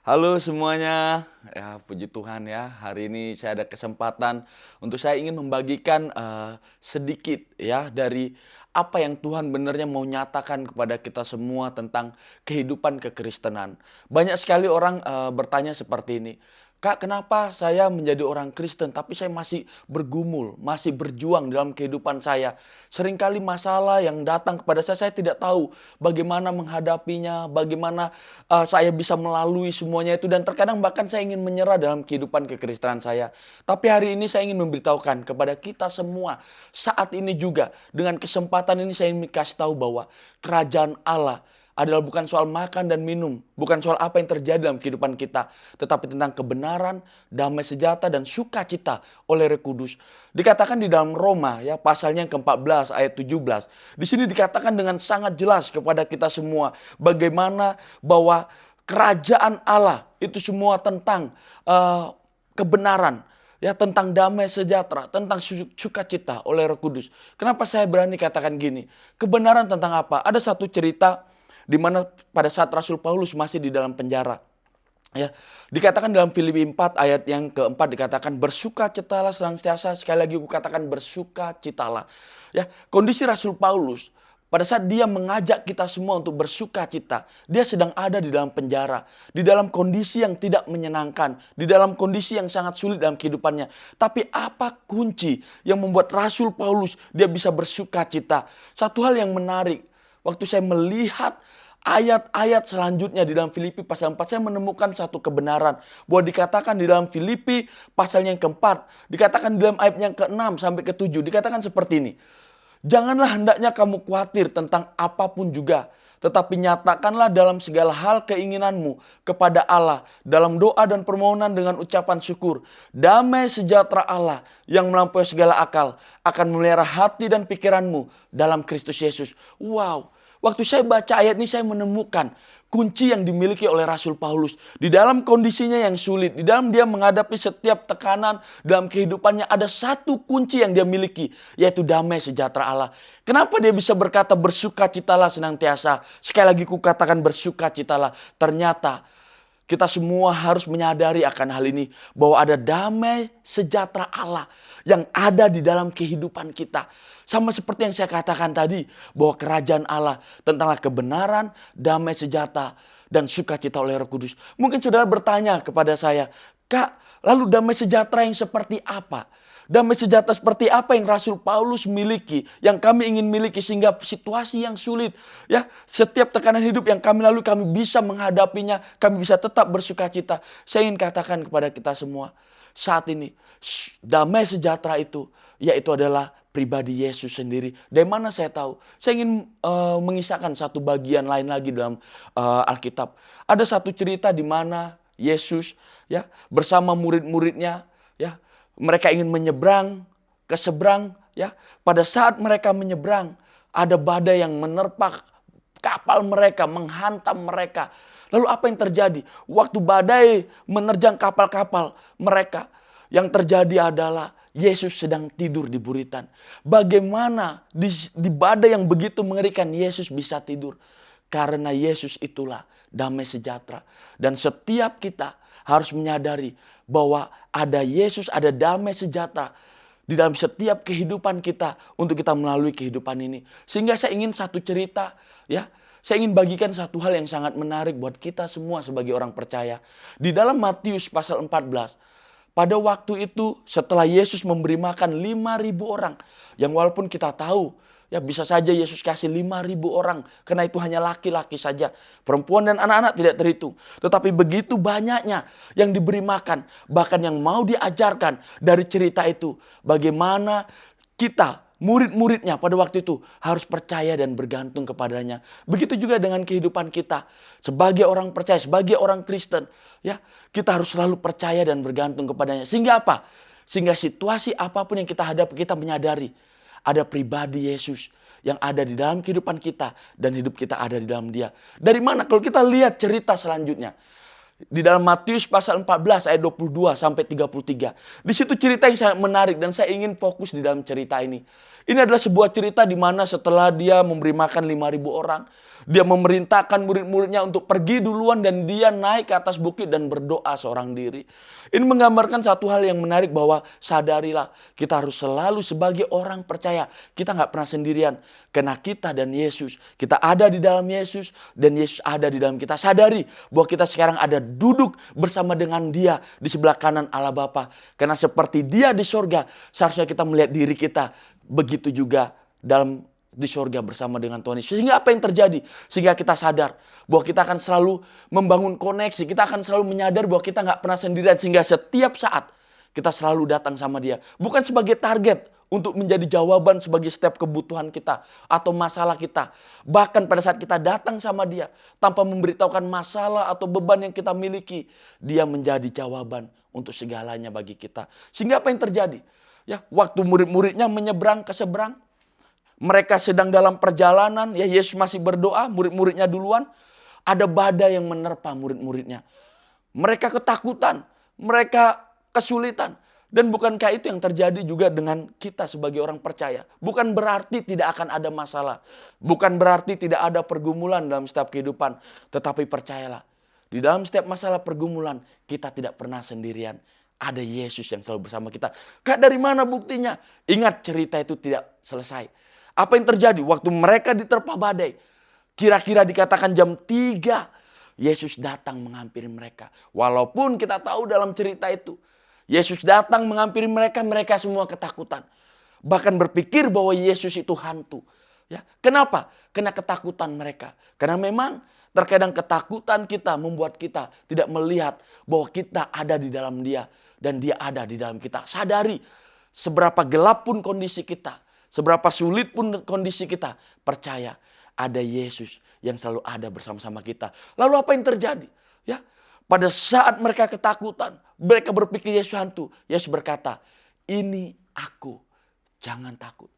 Halo semuanya, ya puji Tuhan ya. Hari ini saya ada kesempatan untuk saya ingin membagikan sedikit ya dari apa yang Tuhan benar mau nyatakan kepada kita semua tentang kehidupan kekristenan. Banyak sekali orang bertanya seperti ini. Kak, kenapa saya menjadi orang Kristen tapi saya masih bergumul, masih berjuang dalam kehidupan saya. Seringkali masalah yang datang kepada saya tidak tahu bagaimana menghadapinya, bagaimana saya bisa melalui semuanya itu dan terkadang bahkan saya ingin menyerah dalam kehidupan kekristenan saya. Tapi hari ini saya ingin memberitahukan kepada kita semua saat ini juga dengan kesempatan ini saya ingin kasih tahu bahwa kerajaan Allah adalah bukan soal makan dan minum, bukan soal apa yang terjadi dalam kehidupan kita, tetapi tentang kebenaran, damai sejahtera dan sukacita oleh Roh Kudus. Dikatakan di dalam Roma ya pasalnya yang ke-14 ayat 17. Di sini dikatakan dengan sangat jelas kepada kita semua bagaimana bahwa kerajaan Allah itu semua tentang kebenaran, ya tentang damai sejahtera, tentang sukacita oleh Roh Kudus. Kenapa saya berani katakan gini? Kebenaran tentang apa? Ada satu cerita di mana pada saat Rasul Paulus masih di dalam penjara. Ya, dikatakan dalam Filipi 4 ayat yang keempat dikatakan bersukacitalah senantiasa, sekali lagi aku katakan bersukacitalah. Ya, kondisi Rasul Paulus pada saat dia mengajak kita semua untuk bersukacita, dia sedang ada di dalam penjara, di dalam kondisi yang tidak menyenangkan, di dalam kondisi yang sangat sulit dalam kehidupannya. Tapi apa kunci yang membuat Rasul Paulus dia bisa bersukacita? Satu hal yang menarik, waktu saya melihat ayat-ayat selanjutnya di dalam Filipi pasal 4, saya menemukan satu kebenaran bahwa dikatakan di dalam Filipi pasal yang keempat, dikatakan di dalam ayat yang ke-6 sampai ke-7, dikatakan seperti ini. Janganlah hendaknya kamu khawatir tentang apapun juga, tetapi nyatakanlah dalam segala hal keinginanmu kepada Allah dalam doa dan permohonan dengan ucapan syukur. Damai sejahtera Allah yang melampaui segala akal akan memelihara hati dan pikiranmu dalam Kristus Yesus. Wow. Waktu saya baca ayat ini saya menemukan kunci yang dimiliki oleh Rasul Paulus. Di dalam kondisinya yang sulit, di dalam dia menghadapi setiap tekanan dalam kehidupannya, ada satu kunci yang dia miliki, yaitu damai sejahtera Allah. Kenapa dia bisa berkata bersukacitalah senantiasa? Sekali lagi ku katakan bersukacitalah. Ternyata kita semua harus menyadari akan hal ini, bahwa ada damai sejahtera Allah yang ada di dalam kehidupan kita. Sama seperti yang saya katakan tadi, bahwa kerajaan Allah tentanglah kebenaran, damai sejahtera, dan sukacita oleh Roh Kudus. Mungkin saudara bertanya kepada saya, Kak, lalu damai sejahtera yang seperti apa? Damai sejahtera seperti apa yang Rasul Paulus miliki, yang kami ingin miliki, sehingga situasi yang sulit, ya setiap tekanan hidup yang kami lalui, kami bisa menghadapinya, kami bisa tetap bersukacita. Saya ingin katakan kepada kita semua, saat ini damai sejahtera itu, yaitu adalah pribadi Yesus sendiri. Dari mana saya tahu? Saya ingin mengisahkan satu bagian lain lagi dalam Alkitab. Ada satu cerita di mana Yesus ya bersama murid-muridnya ya mereka ingin menyeberang ke seberang ya. Pada saat mereka menyeberang, ada badai yang menerpa kapal mereka, menghantam mereka. Lalu apa yang terjadi? Waktu badai menerjang kapal-kapal mereka, yang terjadi adalah Yesus sedang tidur di buritan. Bagaimana di badai yang begitu mengerikan Yesus bisa tidur? Karena Yesus itulah damai sejahtera. Dan setiap kita harus menyadari bahwa ada Yesus, ada damai sejahtera di dalam setiap kehidupan kita untuk kita melalui kehidupan ini. Sehingga saya ingin satu cerita ya. Saya ingin bagikan satu hal yang sangat menarik buat kita semua sebagai orang percaya. Di dalam Matius pasal 14. Pada waktu itu setelah Yesus memberi makan 5.000 orang. Yang walaupun kita tahu ya bisa saja Yesus kasih 5.000 orang. Karena itu hanya laki-laki saja. Perempuan dan anak-anak tidak terhitung. Tetapi begitu banyaknya yang diberi makan. Bahkan yang mau diajarkan dari cerita itu. Bagaimana kita murid-muridnya pada waktu itu harus percaya dan bergantung kepadanya. Begitu juga dengan kehidupan kita. Sebagai orang percaya, sebagai orang Kristen. Ya, kita harus selalu percaya dan bergantung kepadanya. Sehingga apa? Sehingga situasi apapun yang kita hadapi, kita menyadari ada pribadi Yesus yang ada di dalam kehidupan kita dan hidup kita ada di dalam Dia. Dari mana? Kalau kita lihat cerita selanjutnya. Di dalam Matius pasal 14 ayat 22 sampai 33. Di situ cerita yang sangat menarik dan saya ingin fokus di dalam cerita ini. Ini adalah sebuah cerita di mana setelah dia memberi makan 5.000 orang, dia memerintahkan murid-muridnya untuk pergi duluan dan dia naik ke atas bukit dan berdoa seorang diri. Ini menggambarkan satu hal yang menarik bahwa sadarilah kita harus selalu sebagai orang percaya. Kita nggak pernah sendirian. Karena kita dan Yesus, kita ada di dalam Yesus dan Yesus ada di dalam kita. Sadari bahwa kita sekarang ada duduk bersama dengan Dia di sebelah kanan Allah Bapa. Karena seperti Dia di sorga, seharusnya kita melihat diri kita. Begitu juga di sorga bersama dengan Tuhan Yesus. Sehingga apa yang terjadi? Sehingga kita sadar bahwa kita akan selalu membangun koneksi. Kita akan selalu menyadar bahwa kita nggak pernah sendirian. Sehingga setiap saat kita selalu datang sama Dia. Bukan sebagai target untuk menjadi jawaban sebagai setiap kebutuhan kita atau masalah kita. Bahkan pada saat kita datang sama Dia tanpa memberitahukan masalah atau beban yang kita miliki, Dia menjadi jawaban untuk segalanya bagi kita. Sehingga apa yang terjadi? Ya, waktu murid-muridnya menyeberang ke seberang, mereka sedang dalam perjalanan, ya Yesus masih berdoa, murid-muridnya duluan, ada badai yang menerpa murid-muridnya. Mereka ketakutan, mereka kesulitan. Dan bukankah itu yang terjadi juga dengan kita sebagai orang percaya? Bukan berarti tidak akan ada masalah. Bukan berarti tidak ada pergumulan dalam setiap kehidupan. Tetapi percayalah, di dalam setiap masalah pergumulan, kita tidak pernah sendirian. Ada Yesus yang selalu bersama kita. Kak, dari mana buktinya? Ingat, cerita itu tidak selesai. Apa yang terjadi? Waktu mereka diterpa badai, kira-kira dikatakan jam 3, Yesus datang menghampiri mereka. Walaupun kita tahu dalam cerita itu, Yesus datang menghampiri mereka, mereka semua ketakutan. Bahkan berpikir bahwa Yesus itu hantu. Ya, kenapa? Karena ketakutan mereka. Karena memang terkadang ketakutan kita membuat kita tidak melihat bahwa kita ada di dalam Dia dan Dia ada di dalam kita. Sadari seberapa gelap pun kondisi kita, seberapa sulit pun kondisi kita, percaya ada Yesus yang selalu ada bersama-sama kita. Lalu apa yang terjadi? Ya, pada saat mereka ketakutan, mereka berpikir Yesus hantu. Yesus berkata, "Ini aku, jangan takut."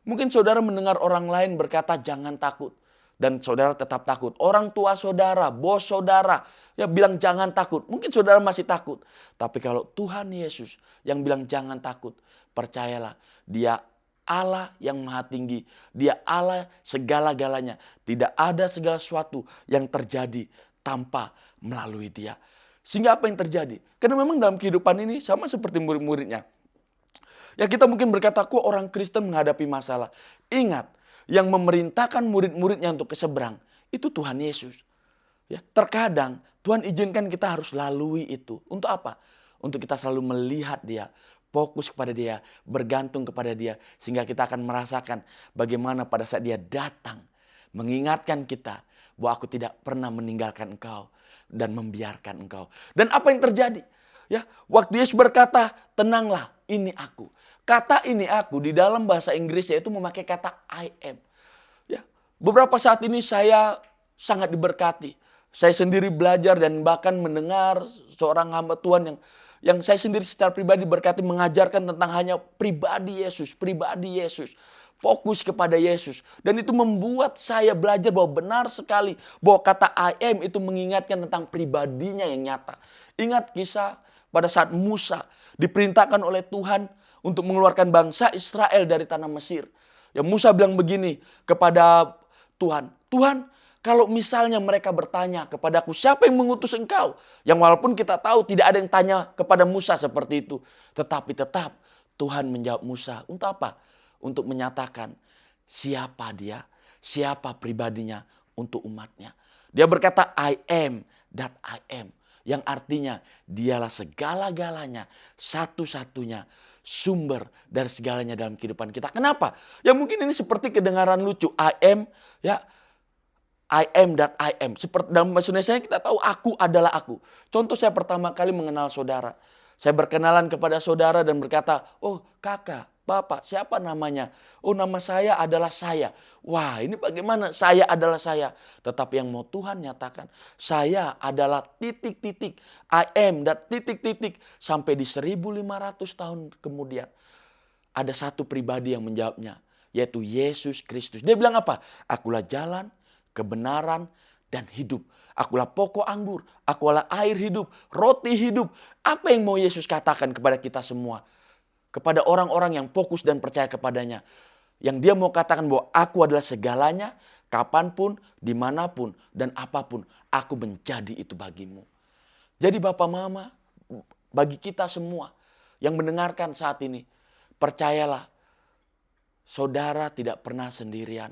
Mungkin saudara mendengar orang lain berkata jangan takut. Dan saudara tetap takut. Orang tua saudara, bos saudara, ya bilang jangan takut. Mungkin saudara masih takut. Tapi kalau Tuhan Yesus yang bilang jangan takut, percayalah, Dia Allah yang maha tinggi. Dia Allah segala-galanya. Tidak ada segala sesuatu yang terjadi tanpa melalui Dia. Sehingga apa yang terjadi? Karena memang dalam kehidupan ini sama seperti murid-muridnya. Ya, kita mungkin berkata, kok orang Kristen menghadapi masalah. Ingat, yang memerintahkan murid-muridnya untuk ke seberang, itu Tuhan Yesus. Ya, terkadang Tuhan izinkan kita harus lalui itu. Untuk apa? Untuk kita selalu melihat Dia, fokus kepada Dia, bergantung kepada Dia. Sehingga kita akan merasakan bagaimana pada saat Dia datang, mengingatkan kita bahwa aku tidak pernah meninggalkan engkau dan membiarkan engkau. Dan apa yang terjadi? Ya, waktu Yesus berkata, tenanglah, ini aku. Kata ini aku di dalam bahasa Inggris yaitu memakai kata I am. Ya, beberapa saat ini saya sangat diberkati. Saya sendiri belajar dan bahkan mendengar seorang hamba Tuhan yang saya sendiri secara pribadi berkati mengajarkan tentang hanya pribadi Yesus, pribadi Yesus. Fokus kepada Yesus. Dan itu membuat saya belajar bahwa benar sekali bahwa kata I am itu mengingatkan tentang pribadinya yang nyata. Ingat kisah pada saat Musa diperintahkan oleh Tuhan untuk mengeluarkan bangsa Israel dari tanah Mesir. Ya, Musa bilang begini kepada Tuhan. Tuhan, kalau misalnya mereka bertanya kepadaku, siapa yang mengutus engkau? Yang walaupun kita tahu tidak ada yang tanya kepada Musa seperti itu. Tetapi tetap Tuhan menjawab Musa. Untuk apa? Untuk menyatakan siapa dia, siapa pribadinya untuk umatnya. Dia berkata, I am that I am. Yang artinya dialah segala-galanya, satu-satunya sumber dari segalanya dalam kehidupan kita. Kenapa? Ya mungkin ini seperti kedengaran lucu. I am, ya, I am that I am. Seperti dalam bahasa Indonesia kita tahu aku adalah aku. Contoh saya pertama kali mengenal saudara. Saya berkenalan kepada saudara dan berkata, oh kakak, bapak, siapa namanya? Oh nama saya adalah saya. Wah ini bagaimana saya adalah saya. Tetapi yang mau Tuhan nyatakan, saya adalah titik-titik. I am that titik-titik. Sampai di 1500 tahun kemudian. Ada satu pribadi yang menjawabnya. Yaitu Yesus Kristus. Dia bilang apa? Akulah jalan, kebenaran, dan hidup. Akulah pokok anggur, akulah air hidup, roti hidup. Apa yang mau Yesus katakan kepada kita semua? Kepada orang-orang yang fokus dan percaya kepadanya. Yang dia mau katakan bahwa aku adalah segalanya, kapanpun, dimanapun, dan apapun. Aku menjadi itu bagimu. Jadi Bapak Mama, bagi kita semua yang mendengarkan saat ini, percayalah, saudara tidak pernah sendirian.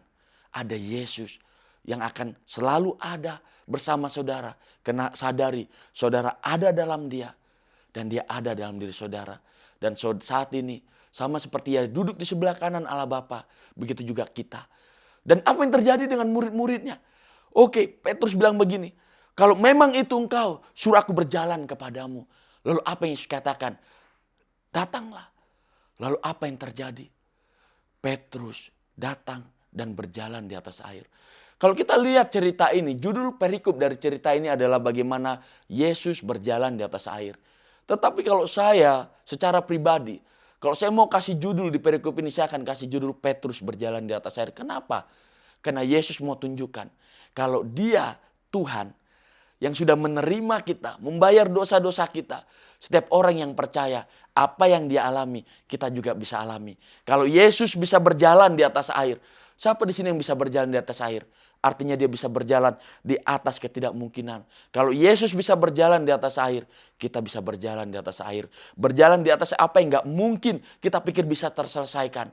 Ada Yesus yang akan selalu ada bersama saudara. Karena sadari saudara ada dalam dia dan dia ada dalam diri saudara. Dan saat ini sama seperti dia duduk di sebelah kanan Allah Bapa, begitu juga kita. Dan apa yang terjadi dengan murid-muridnya? Oke, Petrus bilang begini, kalau memang itu engkau, suruh aku berjalan kepadamu. Lalu apa yang Yesus katakan? Datanglah. Lalu apa yang terjadi? Petrus datang dan berjalan di atas air. Kalau kita lihat cerita ini, judul perikop dari cerita ini adalah bagaimana Yesus berjalan di atas air. Tetapi kalau saya secara pribadi, kalau saya mau kasih judul di perikop ini, saya akan kasih judul Petrus berjalan di atas air. Kenapa? Karena Yesus mau tunjukkan kalau dia Tuhan yang sudah menerima kita, membayar dosa-dosa kita. Setiap orang yang percaya apa yang dia alami, kita juga bisa alami. Kalau Yesus bisa berjalan di atas air, siapa di sini yang bisa berjalan di atas air? Artinya dia bisa berjalan di atas ketidakmungkinan. Kalau Yesus bisa berjalan di atas air, kita bisa berjalan di atas air. Berjalan di atas apa yang gak mungkin kita pikir bisa terselesaikan.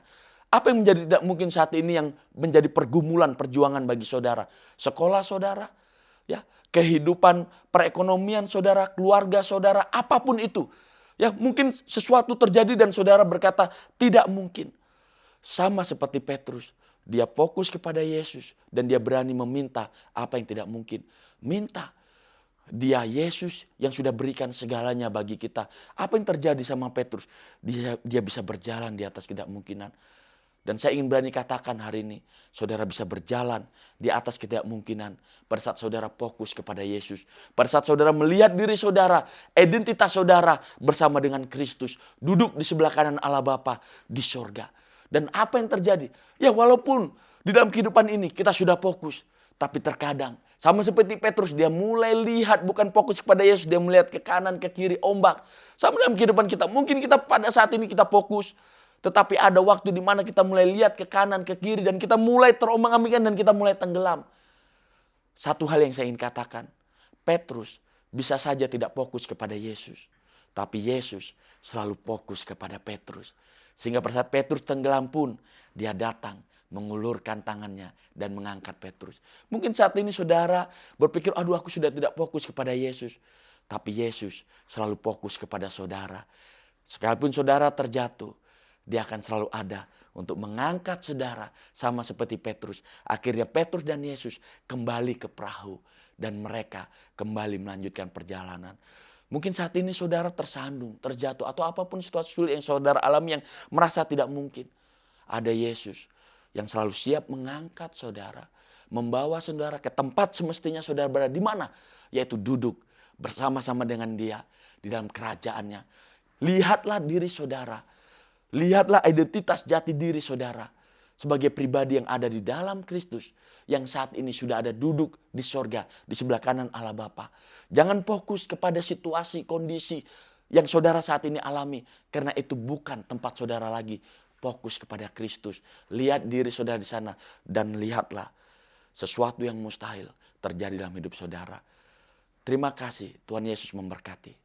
Apa yang menjadi tidak mungkin saat ini yang menjadi pergumulan, perjuangan bagi saudara? Sekolah saudara, ya, kehidupan perekonomian saudara, keluarga saudara, apapun itu. Ya, mungkin sesuatu terjadi dan saudara berkata tidak mungkin. Sama seperti Petrus, dia fokus kepada Yesus dan dia berani meminta apa yang tidak mungkin. Minta. Dia Yesus yang sudah berikan segalanya bagi kita. Apa yang terjadi sama Petrus? Dia bisa berjalan di atas ketidakmungkinan. Dan saya ingin berani katakan hari ini, saudara bisa berjalan di atas ketidakmungkinan pada saat saudara fokus kepada Yesus. Pada saat saudara melihat diri saudara, identitas saudara bersama dengan Kristus, duduk di sebelah kanan Allah Bapa di sorga. Dan apa yang terjadi? Ya walaupun di dalam kehidupan ini kita sudah fokus, tapi terkadang sama seperti Petrus, dia mulai lihat bukan fokus kepada Yesus, dia melihat ke kanan, ke kiri, ombak. Sama dalam kehidupan kita, mungkin kita pada saat ini kita fokus, tetapi ada waktu di mana kita mulai lihat ke kanan, ke kiri, dan kita mulai terombang-ambingan dan kita mulai tenggelam. Satu hal yang saya ingin katakan, Petrus bisa saja tidak fokus kepada Yesus, tapi Yesus selalu fokus kepada Petrus. Sehingga pada saat Petrus tenggelam pun, dia datang mengulurkan tangannya dan mengangkat Petrus. Mungkin saat ini saudara berpikir, aduh aku sudah tidak fokus kepada Yesus. Tapi Yesus selalu fokus kepada saudara. Sekalipun saudara terjatuh, dia akan selalu ada untuk mengangkat saudara sama seperti Petrus. Akhirnya Petrus dan Yesus kembali ke perahu dan mereka kembali melanjutkan perjalanan. Mungkin saat ini saudara tersandung, terjatuh atau apapun situasi sulit yang saudara alami yang merasa tidak mungkin. Ada Yesus yang selalu siap mengangkat saudara, membawa saudara ke tempat semestinya saudara berada di mana? Yaitu duduk bersama-sama dengan dia di dalam kerajaannya. Lihatlah diri saudara. Lihatlah identitas jati diri saudara sebagai pribadi yang ada di dalam Kristus yang saat ini sudah ada duduk di sorga di sebelah kanan Allah Bapa. Jangan fokus kepada situasi, kondisi yang saudara saat ini alami karena itu bukan tempat saudara lagi. Fokus kepada Kristus. Lihat diri saudara di sana dan lihatlah sesuatu yang mustahil terjadi dalam hidup saudara. Terima kasih, Tuhan Yesus memberkati.